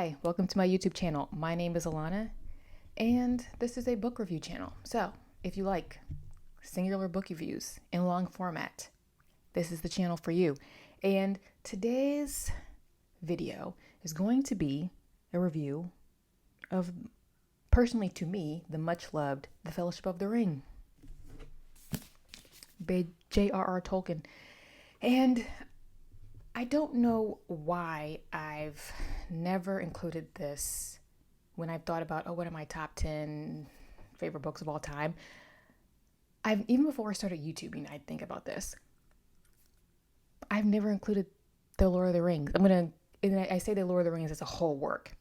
Hi, welcome to my YouTube channel. My name is Alana, and this is a book review channel. So, if you like singular book reviews in long format, this is the channel for you. And today's video is going to be a review of, personally to me, the much loved The Fellowship of the Ring by J.R.R. Tolkien. And I don't know why I've never included this when I've thought about, what are my top 10 favorite books of all time. Even before I started YouTubing, I'd think about this. I've never included The Lord of the Rings. I say The Lord of the Rings as a whole work.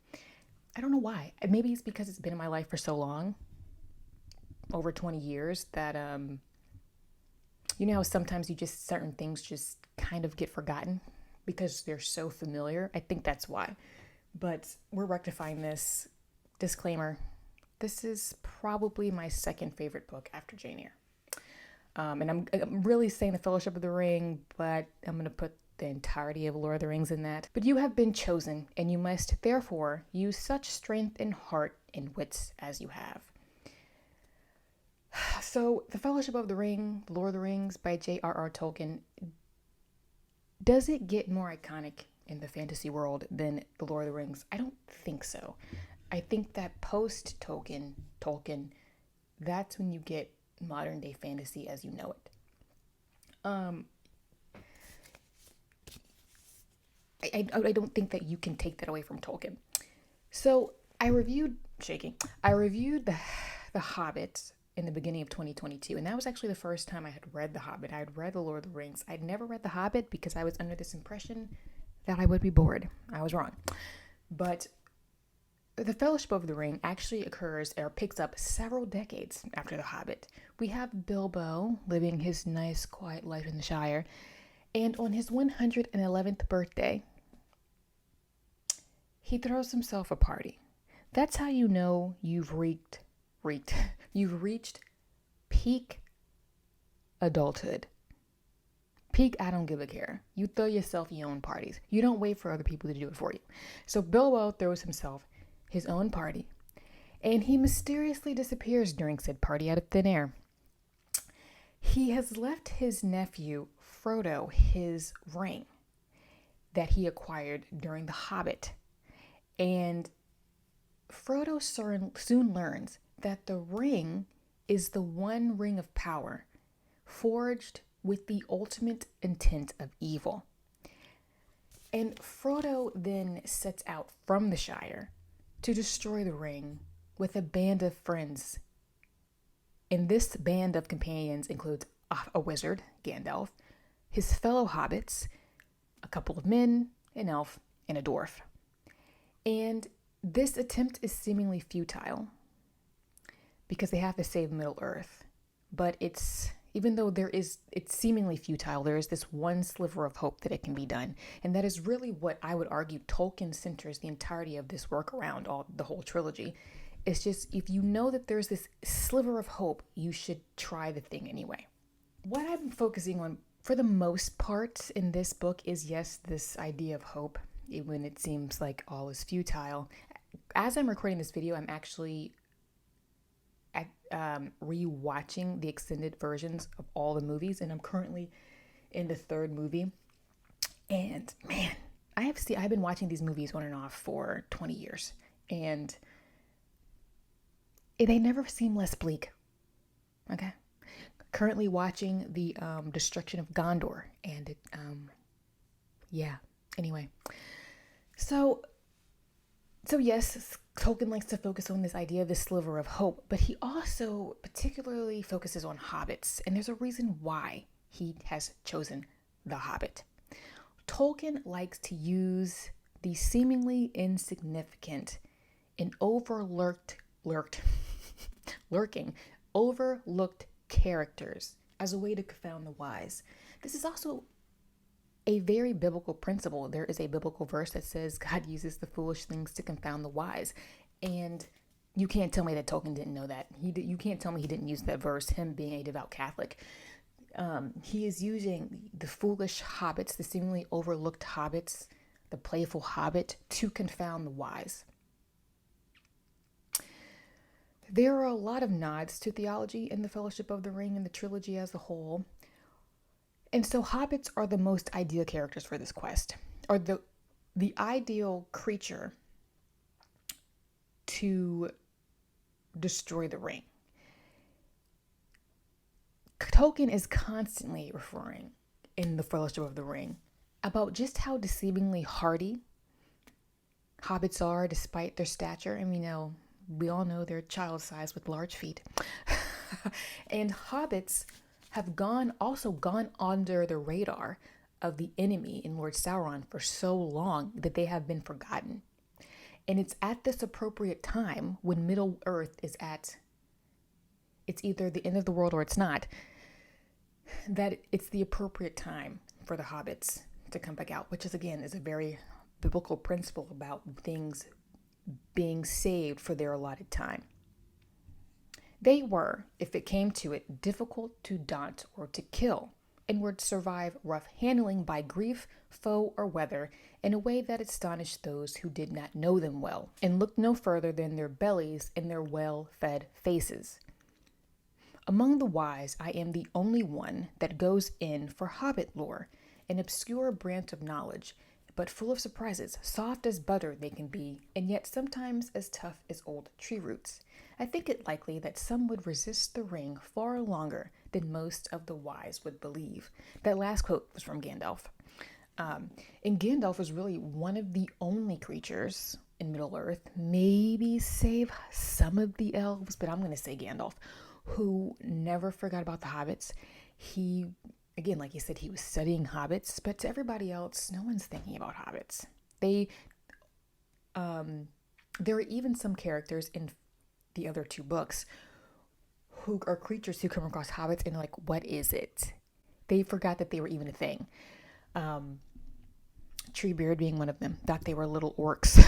I don't know why. Maybe it's because it's been in my life for so long, over 20 years, that, you know how sometimes certain things just kind of get forgotten because they're so familiar. I think that's why. But we're rectifying this. Disclaimer, this is probably my second favorite book after J.R.R. And I'm really saying The Fellowship of the Ring, but I'm going to put the entirety of Lord of the Rings in that. But you have been chosen, and you must therefore use such strength and heart and wits as you have. So, The Fellowship of the Ring, Lord of the Rings by J.R.R. Tolkien, does it get more iconic in the fantasy world than The Lord of the Rings? I don't think so. I think that post-Tolkien, that's when you get modern day fantasy as you know it. I don't think that you can take that away from Tolkien. So I reviewed The Hobbit in the beginning of 2022, and that was actually the first time I had read The Hobbit. I had read The Lord of the Rings. I'd never read The Hobbit because I was under this impression that I would be bored. I was wrong. But The Fellowship of the Ring actually occurs or picks up several decades after The Hobbit. We have Bilbo living his nice, quiet life in the Shire, and on his 111th birthday, he throws himself a party. That's how you know you've reached peak adulthood. Peak I don't give a care. You throw yourself your own parties. You don't wait for other people to do it for you. So Bilbo throws himself his own party, and he mysteriously disappears during said party out of thin air. He has left his nephew Frodo his ring that he acquired during The Hobbit, and Frodo soon learns that the ring is the one ring of power forged with the ultimate intent of evil. And Frodo then sets out from the Shire to destroy the ring with a band of friends. And this band of companions includes a wizard, Gandalf, his fellow hobbits, a couple of men, an elf, and a dwarf. And this attempt is seemingly futile because they have to save Middle-earth. But even though it's seemingly futile, there is this one sliver of hope that it can be done. And that is really what I would argue Tolkien centers the entirety of this work around, the whole trilogy. It's just, if you know that there's this sliver of hope, you should try the thing anyway. What I'm focusing on for the most part in this book is, yes, this idea of hope, when it seems like all is futile. As I'm recording this video, I'm actually rewatching the extended versions of all the movies, and I'm currently in the third movie. And man, I've been watching these movies on and off for 20 years, and they never seem less bleak. Okay, currently watching the destruction of Gondor, and anyway, so yes, Tolkien likes to focus on this idea of this sliver of hope, but he also particularly focuses on hobbits, and there's a reason why he has chosen The Hobbit. Tolkien likes to use the seemingly insignificant and overlooked characters as a way to confound the wise. This is also a very biblical principle. There is a biblical verse that says God uses the foolish things to confound the wise. And you can't tell me that Tolkien didn't know that. You can't tell me he didn't use that verse, him being a devout Catholic. He is using the foolish hobbits, the seemingly overlooked hobbits, the playful hobbit, to confound the wise. There are a lot of nods to theology in the Fellowship of the Ring and the trilogy as a whole. And so hobbits are the most ideal characters for this quest, or the ideal creature to destroy the ring. Tolkien is constantly referring in the Fellowship of the Ring about just how deceivingly hardy hobbits are despite their stature. And we all know they're child-sized with large feet. And hobbits have also gone under the radar of the enemy in Lord Sauron for so long that they have been forgotten. And it's at this appropriate time when Middle Earth it's either the end of the world or it's not, that it's the appropriate time for the hobbits to come back out, which is a very biblical principle about things being saved for their allotted time. They were, if it came to it, difficult to daunt or to kill, and were to survive rough handling by grief, foe, or weather in a way that astonished those who did not know them well, and looked no further than their bellies and their well-fed faces. Among the wise, I am the only one that goes in for hobbit lore, an obscure branch of knowledge, but full of surprises, soft as butter they can be, and yet sometimes as tough as old tree roots. I think it likely that some would resist the ring far longer than most of the wise would believe. That last quote was from Gandalf. And Gandalf was really one of the only creatures in Middle-earth, maybe save some of the elves, but I'm going to say Gandalf, who never forgot about the hobbits. He, again, like you said, he was studying hobbits, but to everybody else, no one's thinking about hobbits. There are even some characters in the other two books who are creatures who come across hobbits and are like, what is it? They forgot that they were even a thing. Treebeard being one of them, thought they were little orcs.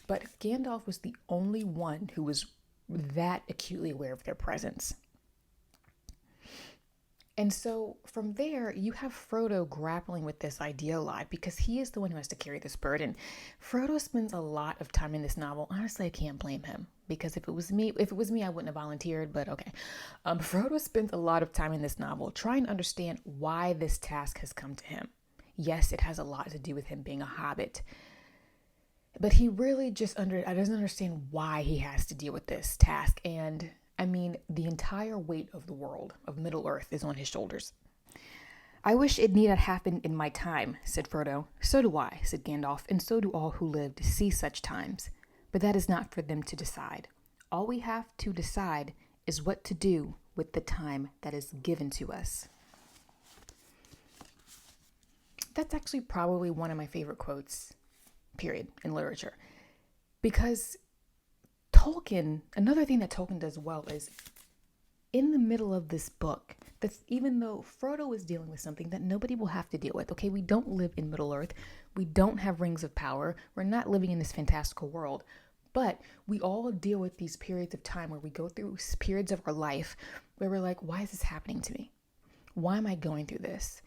But Gandalf was the only one who was that acutely aware of their presence. And so from there, you have Frodo grappling with this idea a lot because he is the one who has to carry this burden. Frodo spends a lot of time in this novel. Honestly, I can't blame him because if it was me, I wouldn't have volunteered, but okay. Frodo spends a lot of time in this novel trying to understand why this task has come to him. Yes, it has a lot to do with him being a hobbit, but he really just doesn't understand why he has to deal with this task. And the entire weight of the world of Middle-earth is on his shoulders. I wish it need not happen in my time, said Frodo. So do I, said Gandalf, and so do all who live to see such times. But that is not for them to decide. All we have to decide is what to do with the time that is given to us. That's actually probably one of my favorite quotes, period, in literature. Because another thing that Tolkien does well is in the middle of this book, that's even though Frodo is dealing with something that nobody will have to deal with. Okay, we don't live in Middle-earth. We don't have rings of power. We're not living in this fantastical world. But we all deal with these periods of time where we go through periods of our life where we're like, why is this happening to me? Why am I going through this?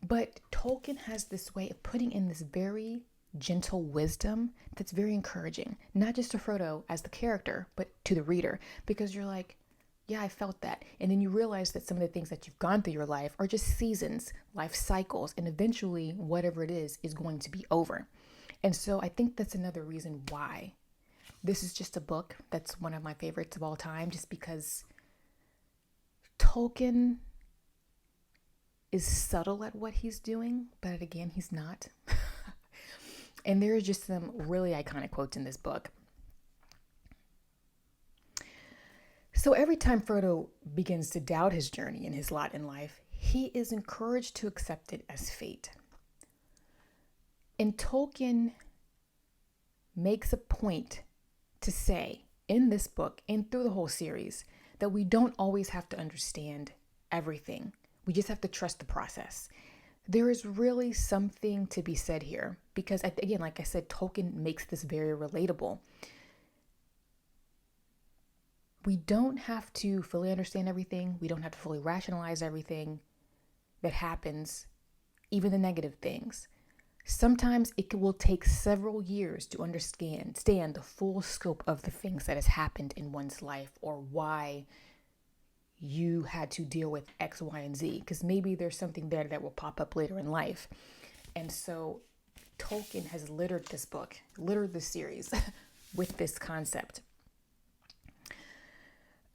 But Tolkien has this way of putting in this very gentle wisdom that's very encouraging, not just to Frodo as the character, but to the reader, because you're like, yeah, I felt that. And then you realize that some of the things that you've gone through your life are just seasons, life cycles, and eventually whatever it is going to be over. And so I think that's another reason why this is just a book that's one of my favorites of all time, just because Tolkien is subtle at what he's doing, but again, he's not. And there are just some really iconic quotes in this book. So every time Frodo begins to doubt his journey and his lot in life, he is encouraged to accept it as fate. And Tolkien makes a point to say in this book and through the whole series that we don't always have to understand everything. We just have to trust the process. There is really something to be said here because, again, like I said, Tolkien makes this very relatable. We don't have to fully understand everything. We don't have to fully rationalize everything that happens, even the negative things. Sometimes will take several years to understand the full scope of the things that has happened in one's life, or why you had to deal with X, Y, and Z, because maybe there's something there that will pop up later in life. And so Tolkien has littered this series with this concept.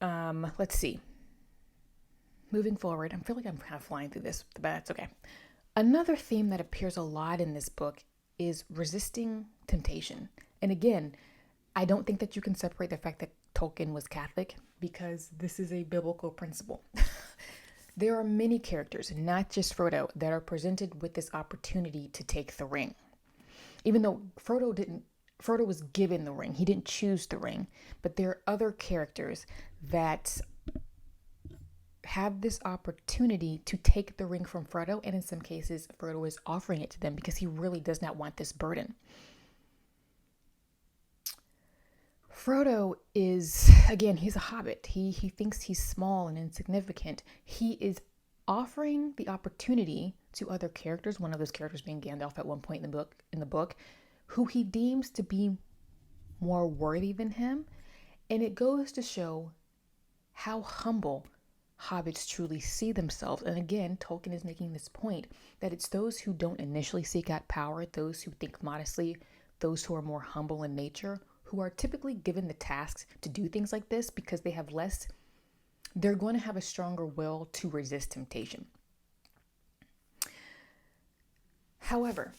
Let's see. Moving forward, I feel like I'm kind of flying through this, but that's okay. Another theme that appears a lot in this book is resisting temptation. And again, I don't think that you can separate the fact that Tolkien was Catholic, because this is a biblical principle. There are many characters, not just Frodo, that are presented with this opportunity to take the ring. Even though Frodo was given the ring. He didn't choose the ring. But there are other characters that have this opportunity to take the ring from Frodo, and in some cases, Frodo is offering it to them because he really does not want this burden. Frodo is, again, he's a hobbit. He thinks he's small and insignificant. He is offering the opportunity to other characters, one of those characters being Gandalf at one point in the book, who he deems to be more worthy than him. And it goes to show how humble hobbits truly see themselves. And again, Tolkien is making this point that it's those who don't initially seek out power, those who think modestly, those who are more humble in nature, who are typically given the tasks to do things like this because they're going to have a stronger will to resist temptation. However,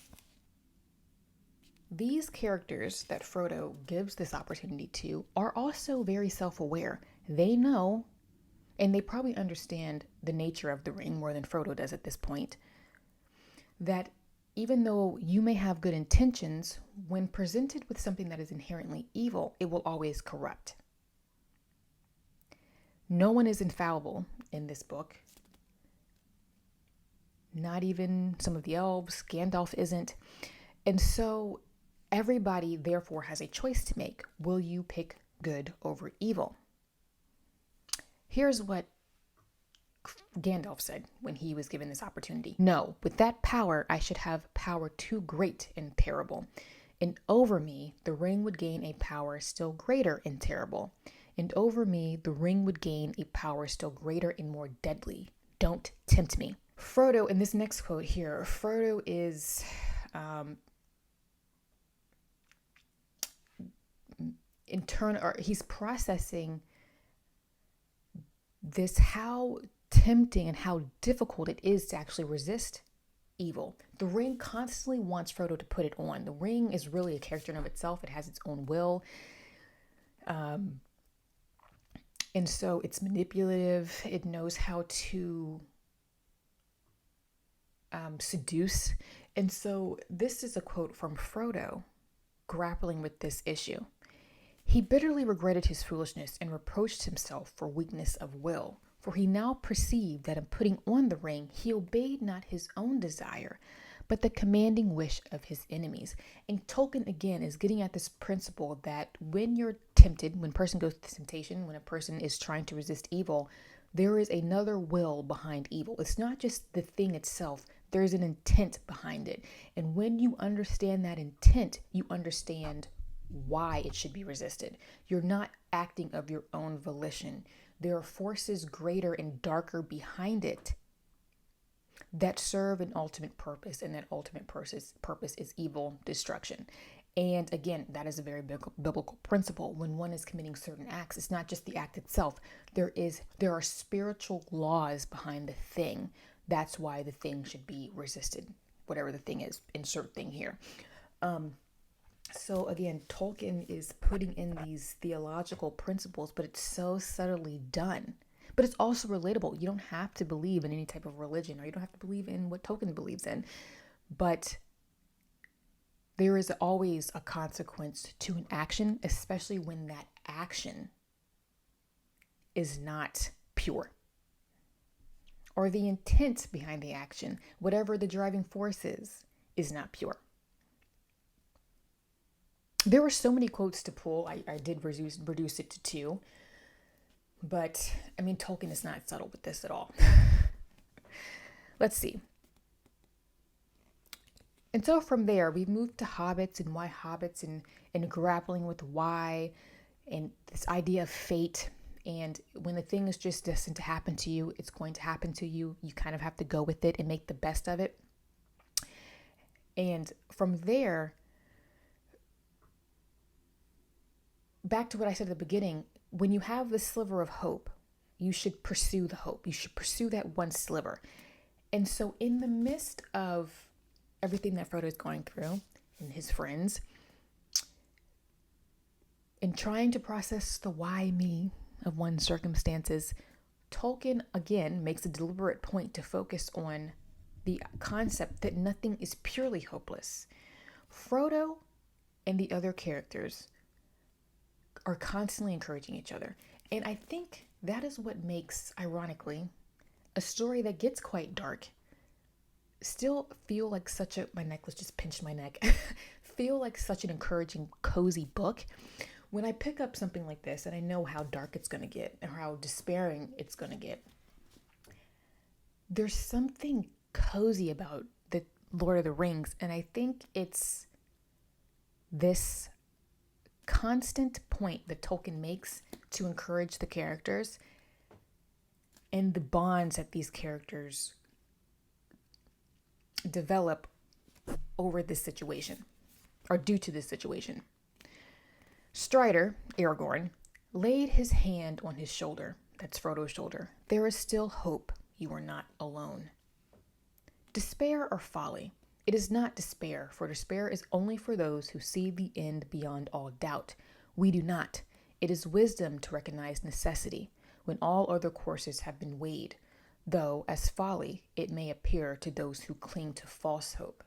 these characters that Frodo gives this opportunity to are also very self-aware. They know, and they probably understand the nature of the ring more than Frodo does at this point, that even though you may have good intentions, when presented with something that is inherently evil, it will always corrupt. No one is infallible in this book. Not even some of the elves. Gandalf isn't. And so everybody, therefore, has a choice to make. Will you pick good over evil? Here's what Gandalf said when he was given this opportunity. No, with that power, I should have power too great and terrible. And over me, the ring would gain a power still greater and terrible. And over me, the ring would gain a power still greater and more deadly. Don't tempt me. Frodo, in this next quote here, Frodo is he's processing this, how tempting and how difficult it is to actually resist evil. The ring constantly wants Frodo to put it on. The ring is really a character in of itself. It has its own will. And so it's manipulative. It knows how to seduce. And so this is a quote from Frodo grappling with this issue. He bitterly regretted his foolishness and reproached himself for weakness of will, for he now perceived that in putting on the ring, he obeyed not his own desire, but the commanding wish of his enemies. And Tolkien, again, is getting at this principle that when you're tempted, when a person goes to temptation, when a person is trying to resist evil, there is another will behind evil. It's not just the thing itself. There's an intent behind it. And when you understand that intent, you understand why it should be resisted. You're not acting of your own volition. There are forces greater and darker behind it that serve an ultimate purpose, and that ultimate purpose is evil destruction. And again, that is a very biblical principle. When one is committing certain acts, it's not just the act itself. There are spiritual laws behind the thing. That's why the thing should be resisted, whatever the thing is. Insert thing here. So again, Tolkien is putting in these theological principles, but it's so subtly done. But it's also relatable. You don't have to believe in any type of religion, or you don't have to believe in what Tolkien believes in. But there is always a consequence to an action, especially when that action is not pure. Or the intent behind the action, whatever the driving force is not pure. There were so many quotes to pull. I did reduce it to 2. But, I mean, Tolkien is not subtle with this at all. Let's see. And so from there, we moved to Hobbits and why Hobbits and grappling with why and this idea of fate. And when the thing is just destined to happen to you, it's going to happen to you. You kind of have to go with it and make the best of it. And from there, back to what I said at the beginning, when you have this sliver of hope, you should pursue the hope. You should pursue that one sliver. And so in the midst of everything that Frodo is going through and his friends, in trying to process the why me of one's circumstances, Tolkien again makes a deliberate point to focus on the concept that nothing is purely hopeless. Frodo and the other characters are constantly encouraging each other. And I think that is what makes, ironically, a story that gets quite dark still feel like such a, my necklace just pinched my neck, feel like such an encouraging, cozy book. When I pick up something like this and I know how dark it's going to get or how despairing it's going to get, there's something cozy about the Lord of the Rings. And I think it's this constant point that Tolkien makes to encourage the characters and the bonds that these characters develop over this situation or due to this situation. Strider, Aragorn, laid his hand on his shoulder. That's Frodo's shoulder. There is still hope. You are not alone. Despair or folly? It is not despair, for despair is only for those who see the end beyond all doubt. We do not. It is wisdom to recognize necessity when all other courses have been weighed, though as folly it may appear to those who cling to false hope.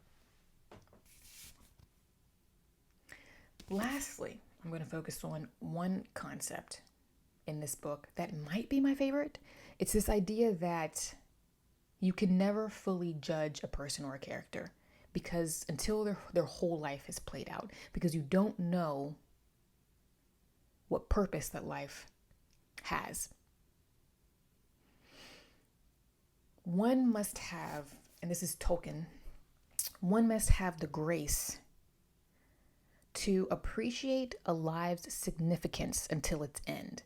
Lastly, I'm going to focus on one concept in this book that might be my favorite. It's this idea that you can never fully judge a person or a character because until their whole life is played out, because you don't know what purpose that life has. One must have, and this is Tolkien, one must have the grace to appreciate a life's significance until its end.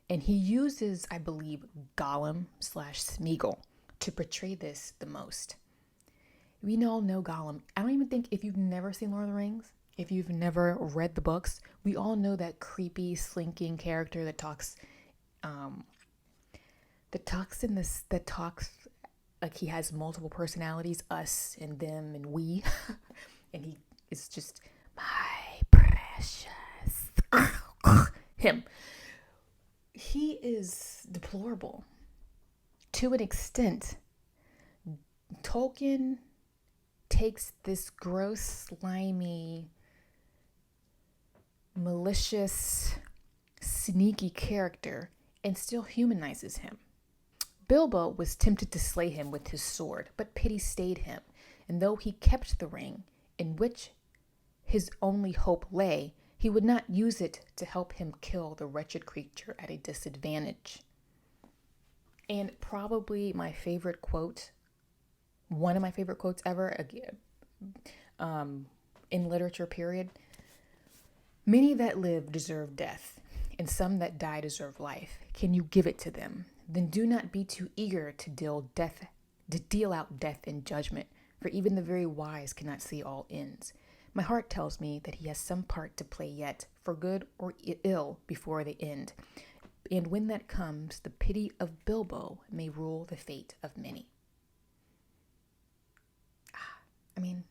And he uses, I believe, Gollum/Smeagol to portray this the most. We all know Gollum. I don't even think, if you've never seen Lord of the Rings, if you've never read the books, we all know that creepy, slinking character that talks like he has multiple personalities, us and them and we. And he is just my precious. Him. He is deplorable to an extent. Tolkien takes this gross, slimy, malicious, sneaky character and still humanizes him. Bilbo was tempted to slay him with his sword, but pity stayed him, and though he kept the ring, in which his only hope lay, he would not use it to help him kill the wretched creature at a disadvantage. And probably my favorite quote, one of my favorite quotes ever, in literature, period. Many that live deserve death, and some that die deserve life. Can you give it to them? Then do not be too eager to deal out death in judgment, for even the very wise cannot see all ends. My heart tells me that he has some part to play yet, for good or ill, before the end. And when that comes, the pity of Bilbo may rule the fate of many. I mean,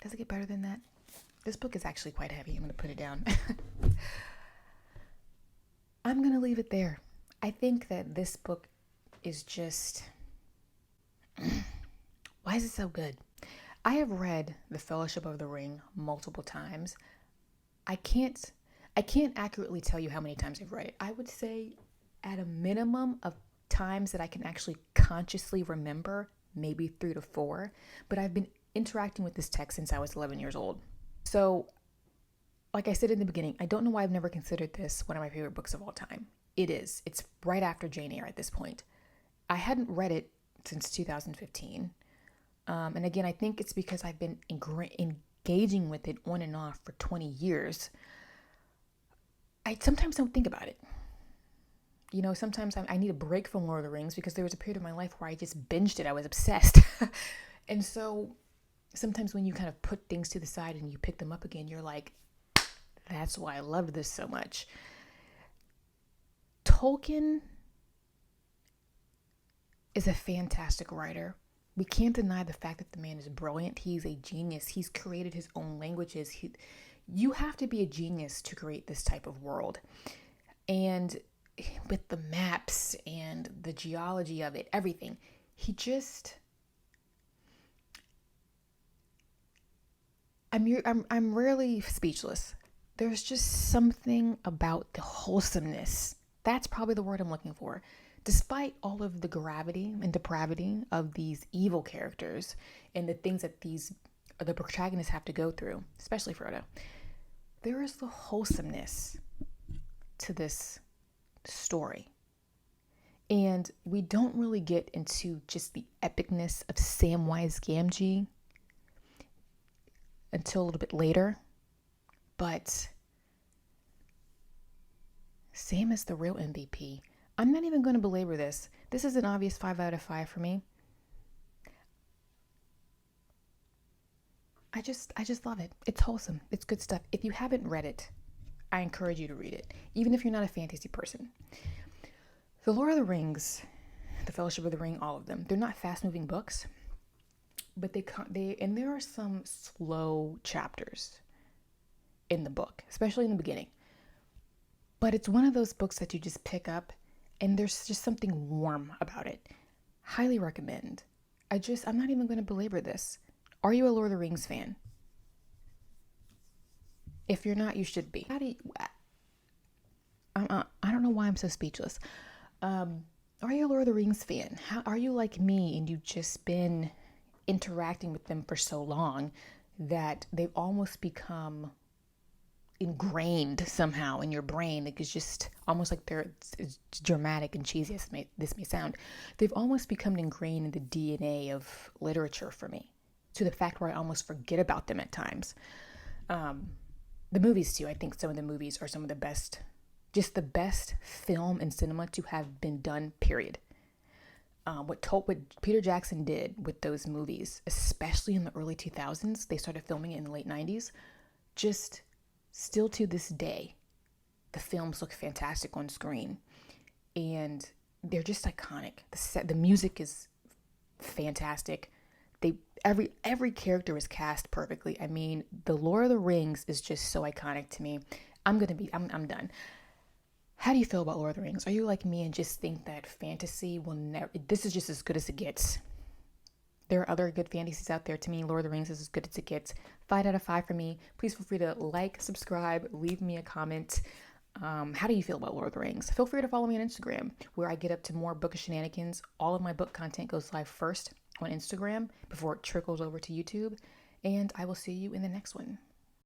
does it get better than that? This book is actually quite heavy. I'm going to put it down. I'm going to leave it there. I think that this book is just... Why is it so good? I have read The Fellowship of the Ring multiple times. I can't accurately tell you how many times I've read it. I would say at a minimum of times that I can actually consciously remember, maybe 3 to 4, but I've been interacting with this text since I was 11 years old. So, like I said in the beginning, I don't know why I've never considered this one of my favorite books of all time. It is. It's right after J.R.R. at this point. I hadn't read it since 2015. And again, I think it's because I've been engaging with it on and off for 20 years. I sometimes don't think about it. Sometimes I need a break from Lord of the Rings because there was a period of my life where I just binged it. I was obsessed. And so sometimes when you kind of put things to the side and you pick them up again, you're like, that's why I loved this so much. Tolkien is a fantastic writer. We can't deny the fact that the man is brilliant. He's a genius. He's created his own languages. You have to be a genius to create this type of world. And with the maps and the geology of it, everything, I'm rarely speechless. There's just something about the wholesomeness. That's probably the word I'm looking for. Despite all of the gravity and depravity of these evil characters and the things that the protagonists have to go through, especially Frodo, there is the wholesomeness to this story. And we don't really get into just the epicness of Samwise Gamgee until a little bit later. But Sam is the real MVP. I'm not even going to belabor this. This is an obvious 5 out of 5 for me. I just love it. It's wholesome. It's good stuff. If you haven't read it, I encourage you to read it, even if you're not a fantasy person. The Lord of the Rings, The Fellowship of the Ring, all of them, they're not fast-moving books, but and there are some slow chapters in the book, especially in the beginning. But it's one of those books that you just pick up and there's just something warm about it. Highly recommend. I'm not even going to belabor this. Are you a Lord of the Rings fan? If you're not, you should be. I don't know why I'm so speechless. Are you a Lord of the Rings fan? Are you like me and you've just been interacting with them for so long that they've almost become ingrained somehow in your brain? Like, it's just almost like it's dramatic and cheesy as this may sound. They've almost become ingrained in the DNA of literature for me, to the fact where I almost forget about them at times. The movies too. I think some of the movies are some of the best, just the best film and cinema to have been done, period. What Peter Jackson did with those movies, especially in the early 2000s, they started filming it in the late 90s, just still to this day, the films look fantastic on screen. And they're just iconic. The music is fantastic. Every character is cast perfectly. I mean, the Lord of the Rings is just so iconic to me. I'm done. How do you feel about Lord of the Rings? Are you like me and just think that fantasy will never, this is just as good as it gets? There are other good fantasies out there. To me, Lord of the Rings is as good as it gets. 5 out of 5 for me. Please feel free to like, subscribe, leave me a comment. How do you feel about Lord of the Rings? Feel free to follow me on Instagram, where I get up to more bookish shenanigans. All of my book content goes live first on Instagram before it trickles over to YouTube. And I will see you in the next one.